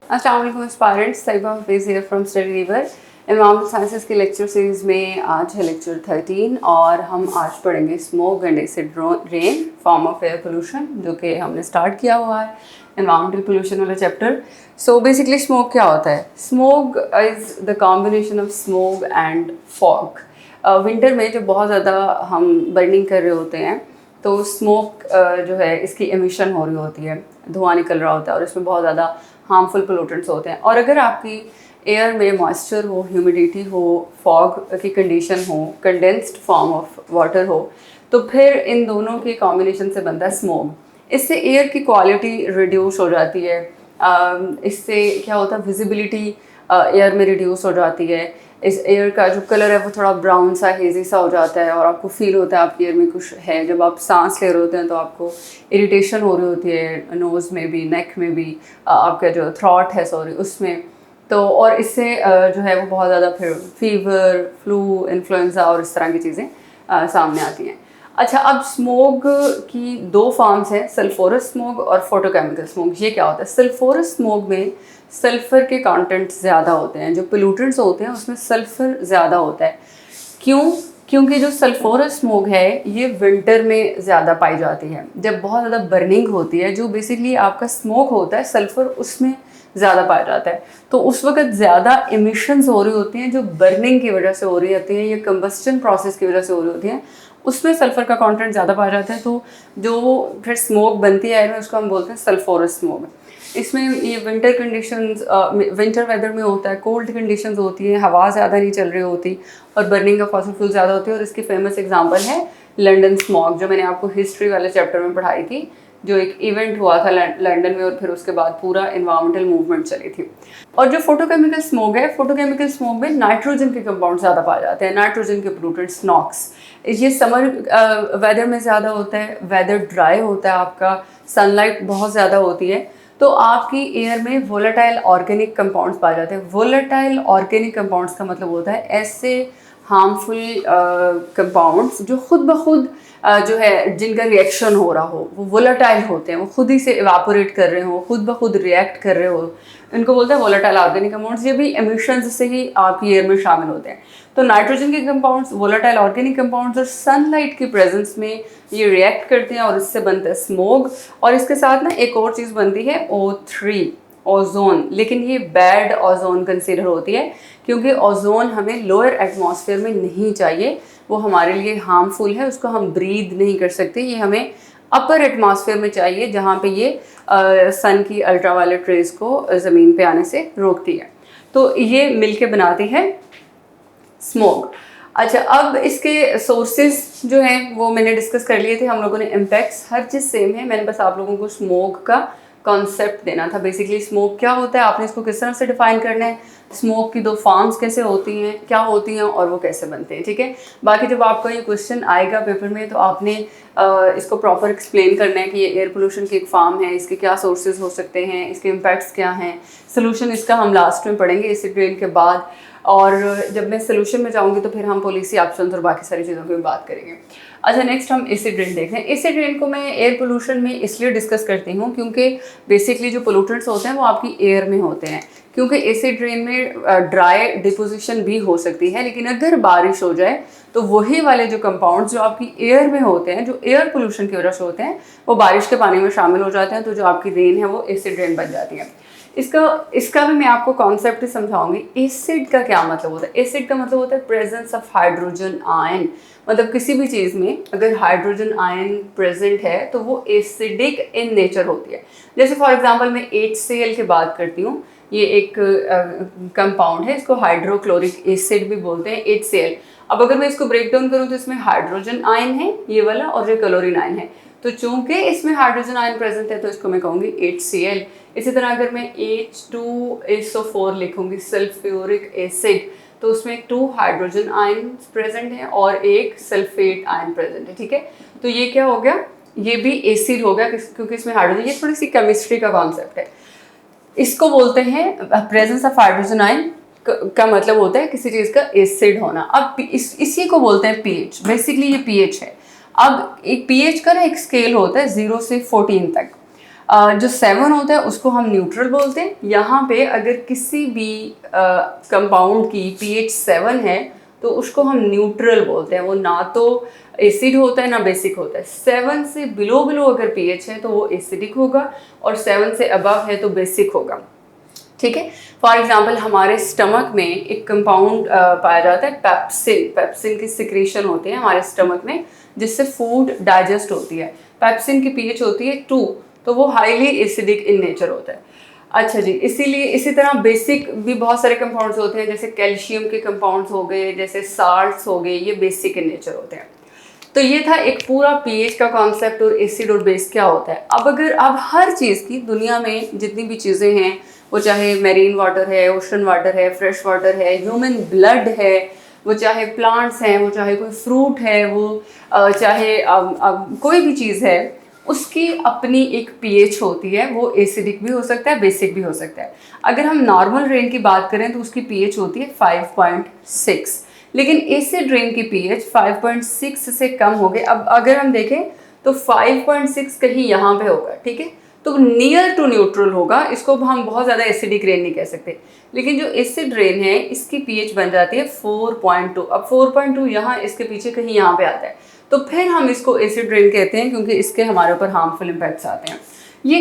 अस्सलाम वालेकुम aspirants, साइबा Hafeez here from study river. Environmental sciences की लेक्चर सीरीज़ में आज है लेक्चर 13 और हम आज पढ़ेंगे smoke and acid rain form of air pollution, जो कि हमने स्टार्ट किया हुआ है एनवायरमेंटल पोल्यूशन वाला चैप्टर। सो बेसिकली स्मोक क्या होता है? Smoke is the combination of smoke and fog. Winter में जब बहुत ज़्यादा हम बर्निंग कर रहे होते हैं तो स्मोक जो है इसकी एमिशन हो रही होती है, धुआं निकल रहा होता है और इसमें बहुत ज़्यादा हार्मफुल पोल्यूटेंट्स होते हैं। और अगर आपकी एयर में मॉइस्चर हो, ह्यूमिडिटी हो, फॉग की कंडीशन हो, कंडेंस्ड फॉर्म ऑफ वाटर हो, तो फिर इन दोनों के कॉम्बिनेशन से बनता है स्मोक। इससे एयर की क्वालिटी रिड्यूस हो जाती है। इससे क्या होता है, विजिबिलिटी एयर में रिड्यूस हो जाती है। इस एयर का जो कलर है वो थोड़ा ब्राउन सा, हेजी सा हो जाता है और आपको फील होता है आपकी एयर में कुछ है। जब आप सांस ले रहे होते हैं तो आपको इरिटेशन हो रही होती है, नोज़ में भी, नेक में भी, आपका जो थ्रॉट है उसमें। तो और इससे जो है वो बहुत ज़्यादा फिर फीवर, फ्लू, इन्फ्लुएंजा और इस तरह की चीज़ें सामने आती हैं। अच्छा, अब स्मोक की दो फॉर्म्स हैं, सल्फोरस स्मोक और फोटोकेमिकल स्मोक। ये क्या होता है? सल्फोरस स्मोक में सल्फ़र के कंटेंट ज़्यादा होते हैं, जो पोल्यूटेंट्स होते हैं उसमें सल्फ़र ज़्यादा होता है। क्यों? क्योंकि जो सल्फोरस स्मोक है ये विंटर में ज़्यादा पाई जाती है। जब बहुत ज़्यादा बर्निंग होती है, जो बेसिकली आपका स्मोक होता है, सल्फ़र उसमें ज़्यादा पाया जाता है। तो उस वक्त ज़्यादा एमिशंस हो रही होती हैं जो बर्निंग की वजह से हो रही होती हैं या कंबस्टन प्रोसेस की वजह से हो रही होती हैं, उसमें सल्फ़र का कंटेंट ज़्यादा पाया जाता है। तो जो फिर स्मोक बनती है एयर में उसको हम बोलते हैं सल्फोरस स्मोक। इसमें ये विंटर कंडीशंस, विंटर वेदर में होता है, कोल्ड कंडीशंस होती है, हवा ज़्यादा नहीं चल रही होती और बर्निंग ऑफ फॉसिल फ्यूल ज़्यादा होती है। और इसकी फेमस एग्जांपल है लंदन स्मॉग, जो मैंने आपको हिस्ट्री वाले चैप्टर में पढ़ाई थी, जो एक इवेंट हुआ था लंदन में और फिर उसके बाद पूरा इन्वायरमेंटल मूवमेंट चली थी। और जो फोटोकेमिकल स्मोक है, फोटोकेमिकल स्मोक में नाइट्रोजन के कंपाउंड ज़्यादा पाए जाते हैं, नाइट्रोजन के पोल्यूटेंट्स, नॉक्स। ये समर वेदर में ज़्यादा होता है, वेदर ड्राई होता है, आपका सनलाइट बहुत ज़्यादा होती है, तो आपकी एयर में वोलेटाइल ऑर्गेनिक कंपाउंड्स पाए जाते हैं। वोलेटाइल ऑर्गेनिक कंपाउंड्स का मतलब होता है ऐसे हार्मफुल कंपाउंड्स जो खुद ब खुद जो है जिनका रिएक्शन हो रहा हो, वो वोलेटाइल होते हैं, वो खुद ही से इवापोरेट कर रहे हो, खुद ब खुद रिएक्ट कर रहे हो, इनको बोलते हैं वोलेटाइल ऑर्गेनिक कंपाउंड्स। ये भी एमिशंस से ही आपकी एयर में शामिल होते हैं। तो नाइट्रोजन के कंपाउंड्स, वोलेटाइल ऑर्गेनिक कंपाउंड्स और सनलाइट की प्रेजेंस में ये रिएक्ट करते हैं और इससे बनता है स्मोक। और इसके साथ ना एक और चीज़ बनती है O3, ओजोन। लेकिन ये बैड ओजोन कंसीडर होती है क्योंकि ओजोन हमें लोअर एटमॉस्फेयर में नहीं चाहिए, वो हमारे लिए हार्मफुल है, उसको हम ब्रीद नहीं कर सकते। ये हमें अपर एटमॉस्फेयर में चाहिए जहाँ पे ये सन की अल्ट्रावायलेट रेज को ज़मीन पे आने से रोकती है। तो ये मिलके बनाती है स्मोक। अच्छा, अब इसके सोर्सेज जो हैं वो मैंने डिस्कस कर लिए थे हम लोगों ने। इम्पैक्ट्स हर चीज़ सेम है, मैंने बस आप लोगों को स्मोक का कॉन्सेप्ट देना था। बेसिकली स्मोक क्या होता है, आपने इसको किस तरह से डिफाइन करना है, स्मोक की दो फॉर्म्स कैसे होती हैं, क्या होती हैं और वो कैसे बनते हैं, ठीक है। बाकी जब आपका ये क्वेश्चन आएगा पेपर में तो आपने इसको प्रॉपर एक्सप्लेन करना है कि ये एयर पोल्यूशन की एक फॉर्म है, इसके क्या सोर्सेज हो सकते हैं, इसके इम्पैक्ट्स क्या हैं, सोल्यूशन इसका हम लास्ट में पढ़ेंगे एसिड रेन के बाद। और जब मैं सोल्यूशन में जाऊंगी तो फिर हम पॉलिसी ऑप्शंस और बाकी सारी चीज़ों की भी बात करेंगे। अच्छा, नेक्स्ट हम एसिड रेन देखते हैं। एसिड रेन को मैं एयर पोल्यूशन में इसलिए डिस्कस करती हूँ क्योंकि बेसिकली जो पोल्यूटेंट्स होते हैं वो आपकी एयर में होते हैं। क्योंकि एसिड रेन में ड्राई डिपोजिशन भी हो सकती है, लेकिन अगर बारिश हो जाए तो वही वाले जो कंपाउंड्स जो आपकी एयर में होते हैं, जो एयर पोल्यूशन की वजह से होते हैं, वो बारिश के पानी में शामिल हो जाते हैं। तो जो आपकी रेन है वो एसिड रेन बन जाती है। इसका भी मैं आपको कॉन्सेप्ट ही समझाऊंगी। एसिड का क्या मतलब होता है? एसिड का मतलब होता है प्रेजेंस ऑफ हाइड्रोजन आयन। मतलब किसी भी चीज़ में अगर हाइड्रोजन आयन प्रेजेंट है तो वो एसिडिक इन नेचर होती है। जैसे फॉर एग्जांपल मैं HCl की बात करती हूँ, ये एक कंपाउंड है, इसको हाइड्रोक्लोरिक एसिड भी बोलते हैं, HCl। अब अगर मैं इसको ब्रेक डाउन करूँ तो इसमें हाइड्रोजन आयन है ये वाला और ये क्लोरीन आयन है। तो चूंकि इसमें हाइड्रोजन आयन प्रेजेंट है तो इसको मैं कहूँगी HCl। इसी तरह अगर मैं H2SO4 लिखूँगी, सल्फ्यूरिक एसिड, तो उसमें 2 हाइड्रोजन आयन प्रेजेंट हैं और एक सल्फेट आयन प्रेजेंट है, ठीक है। तो ये क्या हो गया? ये भी एसिड हो गया क्योंकि इसमें हाइड्रोजन। ये थोड़ी सी केमिस्ट्री का कॉन्सेप्ट है। इसको बोलते हैं प्रेजेंस ऑफ हाइड्रोजन आयन का मतलब होता है किसी चीज़ का एसिड होना। अब इसी को बोलते हैं pH। बेसिकली ये pH है। अब एक pH का ना एक स्केल होता है 0 से 14 तक। जो 7 होता है उसको हम न्यूट्रल बोलते हैं। यहाँ पे अगर किसी भी कंपाउंड की pH 7 है तो उसको हम न्यूट्रल बोलते हैं। वो ना तो एसिड होता है ना बेसिक होता है। 7 से बिलो अगर pH है तो वो एसिडिक होगा और 7 से अबव है तो बेसिक होगा। ठीक है, फॉर एग्जाम्पल हमारे स्टमक में एक कंपाउंड पाया जाता है पेप्सिन। पेप्सिन की सिक्रीशन होती है हमारे स्टमक में जिससे फूड डाइजेस्ट होती है। पेप्सिन की pH होती है 2, तो वो हाईली एसिडिक इन नेचर होता है। अच्छा जी, इसीलिए इसी तरह बेसिक भी बहुत सारे कंपाउंड्स होते हैं, जैसे कैल्शियम के कंपाउंड्स हो गए, जैसे साल्ट्स हो गए, ये बेसिक इन नेचर होते हैं। तो ये था एक पूरा pH का कॉन्सेप्ट और एसिड और बेस क्या होता है। अब हर चीज़ की दुनिया में जितनी भी चीज़ें हैं, वो चाहे मेरीन वाटर है, ओशन वाटर है, फ्रेश वाटर है, ह्यूमन ब्लड है, वो चाहे प्लांट्स हैं, वो चाहे कोई फ्रूट है, वो चाहे कोई भी चीज़ है, उसकी अपनी एक pH होती है। वो एसिडिक भी हो सकता है, बेसिक भी हो सकता है। अगर हम नॉर्मल रेन की बात करें तो उसकी pH होती है 5.6, लेकिन एसिड रेन की pH 5.6 से कम हो गए। अब अगर हम देखें तो 5.6 कहीं यहाँ पे होगा, ठीक है, तो नियर टू न्यूट्रल होगा। इसको हम बहुत ज़्यादा एसिडिक रेन नहीं कह सकते। लेकिन जो एसिड रेन है इसकी pH बन जाती है 4.2। अब 4.2 यहाँ इसके पीछे कहीं यहाँ पे आता है, तो फिर हम इसको एसिड रेन कहते हैं क्योंकि इसके हमारे ऊपर हार्मफुल इम्पैक्ट्स आते हैं। ये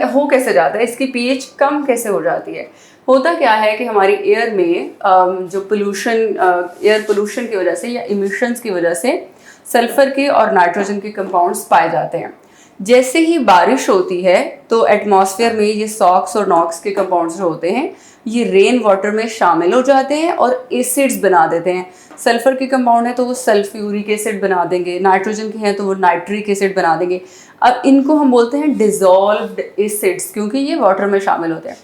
हो कैसे जाता है, इसकी pH कम कैसे हो जाती है? होता क्या है कि हमारी एयर में जो एयर पोल्यूशन की वजह से या इमिशंस की वजह से सल्फर के और नाइट्रोजन के कंपाउंड्स पाए जाते हैं। जैसे ही बारिश होती है तो एटमॉस्फेयर में ये सॉक्स और नॉक्स के कंपाउंड्स जो होते हैं ये रेन वाटर में शामिल हो जाते हैं और एसिड्स बना देते हैं। सल्फर के कंपाउंड है तो वो सल्फ्यूरिक एसिड बना देंगे, नाइट्रोजन के हैं तो वो नाइट्रिक एसिड बना देंगे। अब इनको हम बोलते हैं डिजॉल्व्ड एसिड्स क्योंकि ये वाटर में शामिल होते हैं।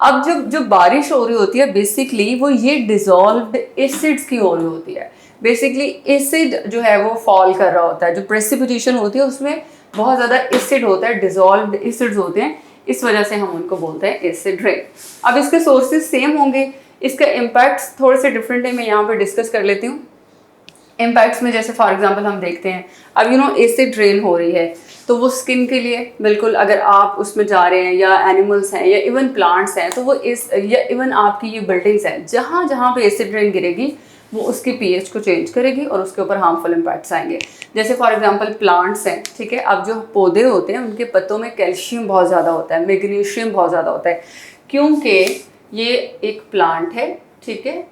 अब जब बारिश हो रही होती है बेसिकली वो ये डिजॉल्व्ड एसिड्स की हो रही होती है। बेसिकली एसिड जो है वो फॉल कर रहा होता है, जो प्रेसिपिटेशन होती है उसमें बहुत ज़्यादा एसिड होता है, डिजॉल्व्ड एसिड्स होते हैं, इस वजह से हम उनको बोलते हैं एसिड रेन। अब इसके सोर्सेज सेम होंगे, इसका इम्पैक्ट्स थोड़े से डिफरेंट है, मैं यहाँ पे डिस्कस कर लेती हूँ। इम्पैक्ट्स में जैसे फॉर एग्जांपल हम देखते हैं अब एसिड रेन हो रही है तो वो स्किन के लिए बिल्कुल, अगर आप उसमें जा रहे हैं या एनिमल्स हैं या इवन प्लांट्स हैं तो वो या इवन आपकी ये बिल्डिंग्स हैं, जहाँ जहाँ पे एसिड रेन गिरेगी वो उसकी pH को चेंज करेगी और उसके ऊपर हार्मफुल इम्पैक्ट्स आएंगे। जैसे फॉर एग्जांपल प्लांट्स हैं, ठीक है, अब जो पौधे होते हैं उनके पत्तों में कैल्शियम बहुत ज़्यादा होता है, मैग्नीशियम बहुत ज़्यादा होता है, क्योंकि ये एक प्लांट है, ठीक है,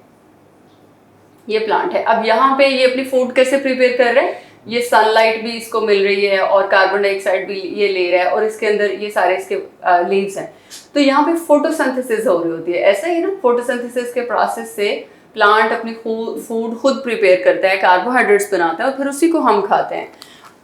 ये प्लांट है। अब यहाँ पे ये अपनी फूड कैसे प्रिपेयर कर रहे हैं, ये सनलाइट भी इसको मिल रही है और कार्बन डाइऑक्साइड भी ये ले रहा है और इसके अंदर ये सारे इसके लीव्स हैं, तो यहाँ पे फोटोसिंथेसिस हो रही होती है। ऐसा ही ना, फोटोसिंथेसिस के प्रोसेस से प्लांट अपनी फूड खुद प्रिपेयर करता है, कार्बोहाइड्रेट्स बनाता है और फिर उसी को हम खाते हैं।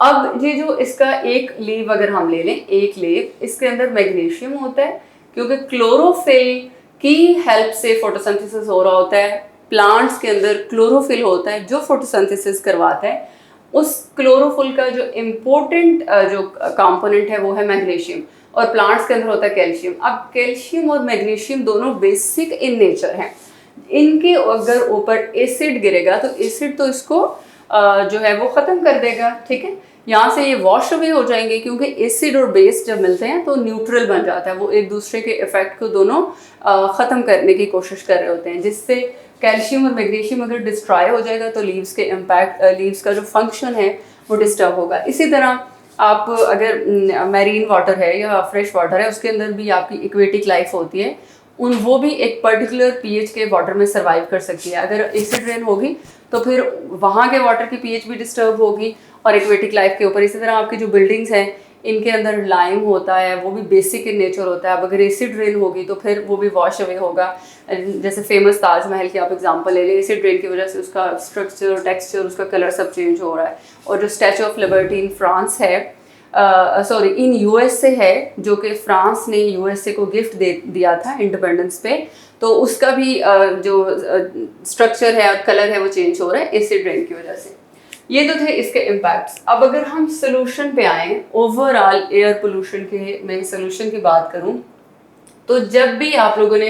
अब ये जो इसका एक लीव अगर हम ले लें, एक लीव, इसके अंदर मैग्नीशियम होता है क्योंकि क्लोरोफिल की हेल्प से फोटोसिंथेसिस हो रहा होता है। प्लांट्स के अंदर क्लोरोफिल होता है जो फोटोसिंथेसिस करवाता है। उस क्लोरोफिल का जो इम्पोर्टेंट जो कंपोनेंट है वो है मैग्नीशियम और प्लांट्स के अंदर होता है कैल्शियम। अब कैल्शियम और मैग्नीशियम दोनों बेसिक इन नेचर हैं। इनके अगर ऊपर एसिड गिरेगा तो एसिड तो इसको जो है वो ख़त्म कर देगा, ठीक है, यहाँ से ये वॉश अवे हो जाएंगे क्योंकि एसिड और बेस जब मिलते हैं तो न्यूट्रल बन जाता है, वो एक दूसरे के इफेक्ट को दोनों ख़त्म करने की कोशिश कर रहे होते हैं, जिससे कैल्शियम और मैग्नीशियम अगर डिस्ट्रॉय हो जाएगा तो लीव्स का जो फंक्शन है वो डिस्टर्ब होगा। इसी तरह आप अगर मैरीन वाटर है या फ्रेश वाटर है उसके अंदर भी आपकी एक्वेटिक लाइफ होती है, वो भी एक पर्टिकुलर pH के वाटर में सर्वाइव कर सकती है। अगर एसिड रेन होगी तो फिर वहाँ के वाटर की pH भी डिस्टर्ब होगी और एक्वेटिक लाइफ के ऊपर। इसी तरह आपकी जो बिल्डिंग्स हैं इनके अंदर लाइम होता है, वो भी बेसिक इन नेचर होता है। अब अगर एसिड रेन होगी तो फिर वो भी वॉश अवे होगा। जैसे फेमस ताजमहल की आप एग्जांपल ले लें, एसिड रेन की वजह से उसका स्ट्रक्चर, टेक्सचर, उसका कलर सब चेंज हो रहा है। और जो statue of liberty in France है, इन यूएसए है, जो कि फ्रांस ने यूएसए को गिफ्ट दिया था इंडिपेंडेंस पे, तो उसका भी जो स्ट्रक्चर है और कलर है वो चेंज हो रहा है एसिड रेन की वजह से। ये तो थे इसके इम्पैक्ट्स। अब अगर हम सोल्यूशन पे आए, ओवरऑल एयर पोल्यूशन के मैं सोल्यूशन की बात करूं तो जब भी आप लोगों ने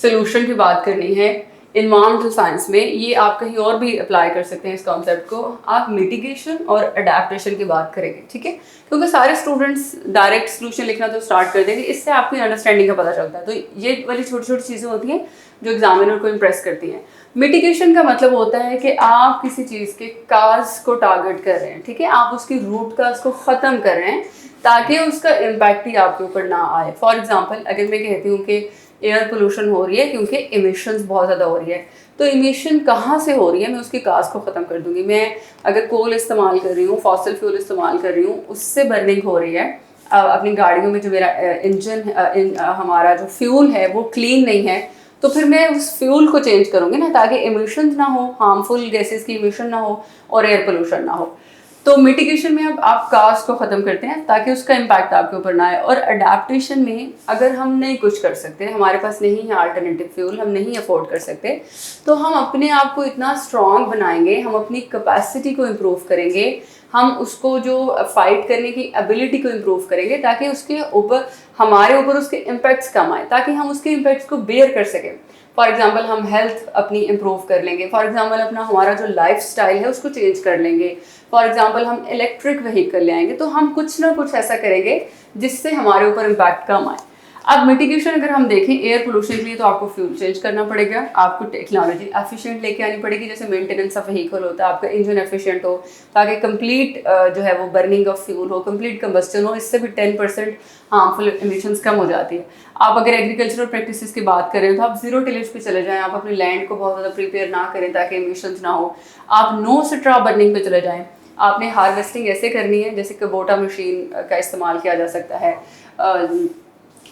सोल्यूशन की बात करनी है, इन्वायरमेंटल साइंस में ये आप कहीं और भी अप्लाई कर सकते हैं इस कॉन्सेप्ट को। आप मिटिगेशन और अडेप्टेशन की बात करेंगे, ठीक है, क्योंकि सारे स्टूडेंट्स डायरेक्ट सोल्यूशन लिखना तो स्टार्ट कर देंगे, इससे आपकी अंडरस्टैंडिंग का पता चलता है। तो ये वाली छोटी छोटी चीज़ें होती हैं जो एग्जामिनर को इम्प्रेस करती हैं। मिटिगेशन का मतलब होता है कि आप किसी चीज़ के काज को टारगेट कर रहे हैं, ठीक है, आप उसकी रूट काज को ख़त्म कर रहे हैं ताकि उसका इम्पैक्ट ही आपके ऊपर ना आए। फॉर एग्जाम्पल, अगर मैं कहती हूँ कि एयर पोल्यूशन हो रही है क्योंकि इमिशंस बहुत ज़्यादा हो रही है, तो इमिशन कहाँ से हो रही है, मैं उसकी काज को ख़त्म कर दूंगी। मैं अगर कोल इस्तेमाल कर रही हूँ, फॉसिल फ्यूल इस्तेमाल कर रही हूँ, उससे बर्निंग हो रही है अपनी गाड़ियों में, जो मेरा इंजन हमारा जो फ्यूल है वो क्लीन नहीं है, तो फिर मैं उस फ्यूल को चेंज करूँगी ना, ताकि इमिशन ना हो, हार्मफुल गैसेस की इमिशन ना हो और एयर पोल्यूशन ना हो। तो मिटिगेशन में अब आप कास्ट को ख़त्म करते हैं ताकि उसका इम्पैक्ट आपके ऊपर ना आए। और अडेप्टेशन में अगर हम नहीं कुछ कर सकते, हमारे पास नहीं है अल्टरनेटिव फ्यूल, हम नहीं अफोर्ड कर सकते, तो हम अपने आप को इतना स्ट्रॉन्ग बनाएंगे, हम अपनी कैपेसिटी को इम्प्रूव करेंगे, हम उसको जो फाइट करने की एबिलिटी को इम्प्रूव करेंगे ताकि उसके ऊपर, हमारे ऊपर उसके इम्पैक्ट्स कम आए, ताकि हम उसके इम्पैक्ट्स को बेयर कर सकें। फॉर एग्जाम्पल, हम हेल्थ अपनी इम्प्रूव कर लेंगे, फॉर एग्जाम्पल अपना हमारा जो लाइफ स्टाइल है उसको चेंज कर लेंगे, फॉर एग्जाम्पल हम इलेक्ट्रिक व्हीकल ले आएंगे, तो हम कुछ ना कुछ ऐसा करेंगे जिससे हमारे ऊपर इम्पैक्ट कम आए। अब मिटिगेशन अगर हम देखें एयर पोल्यूशन के लिए, तो आपको फ्यूल चेंज करना पड़ेगा, आपको टेक्नोलॉजी एफिशिएंट लेके आनी पड़ेगी, जैसे मेंटेनेंस ऑफ व्हीकल होता है, आपका इंजन एफिशिएंट हो ताकि कंप्लीट जो है वो बर्निंग ऑफ फ्यूल हो, कंप्लीट कंबस्टन हो, इससे भी 10% हार्मफुल एमिशंस कम हो जाती है। आप अगर एग्रीकल्चरल प्रैक्टिसेस की बात करें तो आप जीरो टिलेज पे चले जाएं, आप अपनी लैंड को बहुत ज़्यादा प्रिपेयर ना करें ताकि एमिशंस ना हो, आप नो स्ट्रॉ बर्निंग पे चले जाएं। आपने हार्वेस्टिंग ऐसे करनी है जैसे कुबोटा मशीन का इस्तेमाल किया जा सकता है।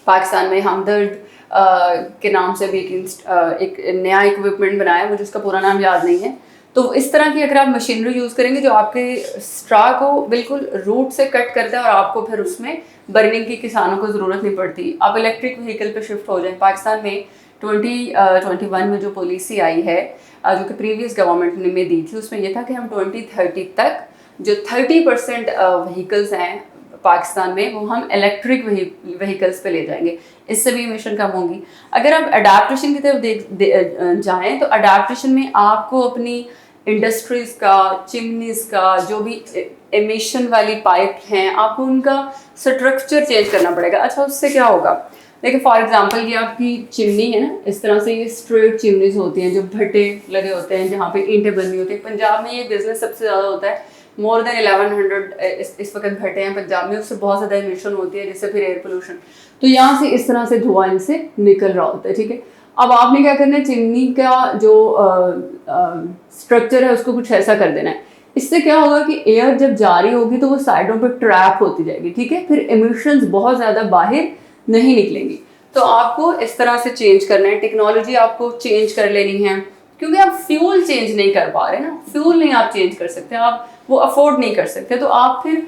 पाकिस्तान में हमदर्द के नाम से भी एक नया इक्विपमेंट बनाया है, मुझे उसका पूरा नाम याद नहीं है। तो इस तरह की अगर आप मशीनरी यूज़ करेंगे जो आपके स्ट्रा को बिल्कुल रूट से कट करता है और आपको फिर उसमें बर्निंग की किसानों को ज़रूरत नहीं पड़ती, आप इलेक्ट्रिक व्हीकल पे शिफ्ट हो जाएं। पाकिस्तान में 2021 में जो पॉलिसी आई है जो कि प्रीवियस गवर्नमेंट ने में दी थी, उसमें यह था कि हम 2030 तक जो 30% व्हीकल्स हैं पाकिस्तान में वो हम इलेक्ट्रिक व्हीकल्स पे ले जाएंगे, इससे भी इमिशन कम होगी। अगर आप अडेप्टेशन की तरफ जाएं तो अडेप्टेशन में आपको अपनी इंडस्ट्रीज़ का, चिमनीज़ का, जो भी एमिशन वाली पाइप हैं, आपको उनका स्ट्रक्चर चेंज करना पड़ेगा। अच्छा, उससे क्या होगा, देखिए फॉर एग्जांपल ये आपकी चिमनी है ना, इस तरह से ये स्ट्रेट चिमनीज होती हैं जो भट्टे लगे होते हैं जहाँ पे ईंटें बनी होती हैं। पंजाब में ये बिजनेस सबसे ज़्यादा होता है, मोर देन 1100 इस वक्त भट्टे हैं पंजाब में, उससे बहुत ज़्यादा इमिशन होती है जिससे फिर एयर पोल्यूशन। तो यहाँ से इस तरह से धुआं इनसे निकल रहा होता है, ठीक है। अब आपने क्या करना है, चिमनी का जो स्ट्रक्चर है उसको कुछ ऐसा कर देना है, इससे क्या होगा कि एयर जब जारी होगी तो वो साइडों पर ट्रैप होती जाएगी, ठीक है, फिर इमिशंस बहुत ज़्यादा बाहर नहीं निकलेंगी। तो आपको इस तरह से चेंज करना है, टेक्नोलॉजी आपको चेंज कर लेनी है, क्योंकि आप फ्यूल चेंज नहीं कर पा रहे ना, फ्यूल नहीं आप चेंज कर सकते, आप वो अफोर्ड नहीं कर सकते, तो आप फिर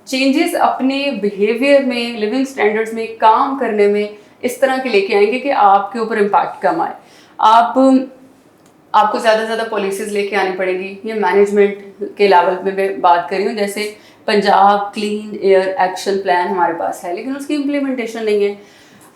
चेंजेस अपने बिहेवियर में, लिविंग स्टैंडर्ड्स में, काम करने में इस तरह के लेके आएंगे कि आपके ऊपर इम्पैक्ट कम आए। आपको ज़्यादा से ज़्यादा पॉलिसीज़ लेके आनी पड़ेंगी। ये मैनेजमेंट के लेवल पे मैं बात कर रही हूँ, जैसे Punjab clean air action plan हमारे पास है लेकिन उसकी इम्प्लीमेंटेशन नहीं है।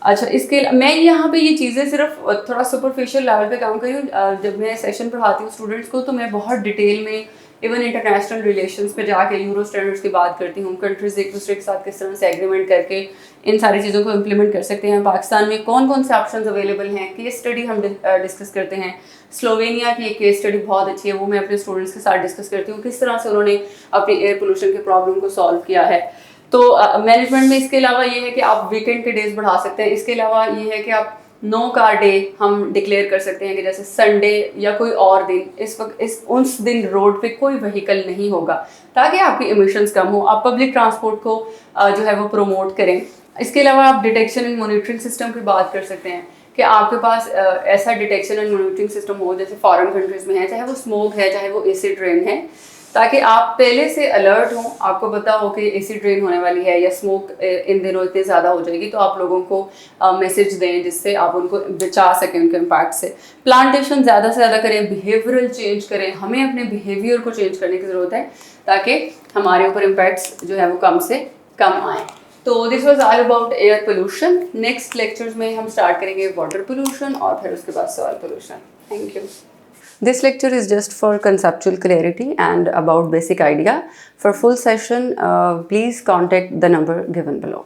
अच्छा, इसके मैं यहाँ पे ये चीज़ें सिर्फ थोड़ा सुपरफिशियल लेवल पे काम करी हूँ। जब मैं सेशन पढ़ाती हूँ स्टूडेंट्स को तो मैं बहुत डिटेल में इवन इंटरनेशनल रिलेशंस पे जाके यूरो स्टैंडर्ड्स की बात करती हूँ, कंट्रीज एक दूसरे के साथ किस तरह से एग्रीमेंट करके इन सारी चीज़ों को इम्प्लीमेंट कर सकते हैं। पाकिस्तान में कौन कौन से ऑप्शंस अवेलेबल हैं, केस स्टडी हम डिस्कस करते हैं। स्लोवेनिया की एक केस स्टडी बहुत अच्छी है, वो मैं अपने स्टूडेंट्स के साथ डिस्कस करती हूँ, किस तरह से उन्होंने अपनी एयर पोल्यूशन के प्रॉब्लम को सॉल्व किया है। तो मैनेजमेंट में इसके अलावा ये है कि आप वीकेंड के डेज बढ़ा सकते हैं। इसके अलावा ये है कि आप नो कार डे हम डिक्लेयर कर सकते हैं कि जैसे संडे या कोई और दिन, इस वक्त उस दिन रोड पे कोई व्हीकल नहीं होगा ताकि आपकी इमिशंस कम हो। आप पब्लिक ट्रांसपोर्ट को जो है वो प्रमोट करें। इसके अलावा आप डिटेक्शन एंड मॉनिटरिंग सिस्टम की बात कर सकते हैं कि आपके पास ऐसा डिटेक्शन एंड मॉनिटरिंग सिस्टम हो जैसे फॉरेन कंट्रीज में है, चाहे वो स्मोक है चाहे वो एसिड रेन है, ताकि आप पहले से अलर्ट हों, आपको पता हो कि एसिड रेन होने वाली है या स्मोक इन दिनों इतनी ज़्यादा हो जाएगी, तो आप लोगों को मैसेज दें जिससे आप उनको बचा सकें उनके इम्पैक्ट से। प्लांटेशन ज़्यादा से ज़्यादा करें, बिहेवियरल चेंज करें, हमें अपने बिहेवियर को चेंज करने की ज़रूरत है ताकि हमारे ऊपर इम्पैक्ट्स जो है वो कम से कम आएँ। तो this was all about air pollution. Next lectures में हम स्टार्ट करेंगे वाटर पोल्यूशन और फिर उसके बाद soil pollution. Thank you. This lecture is just for conceptual clarity and about basic idea. For full session, please contact the number given below.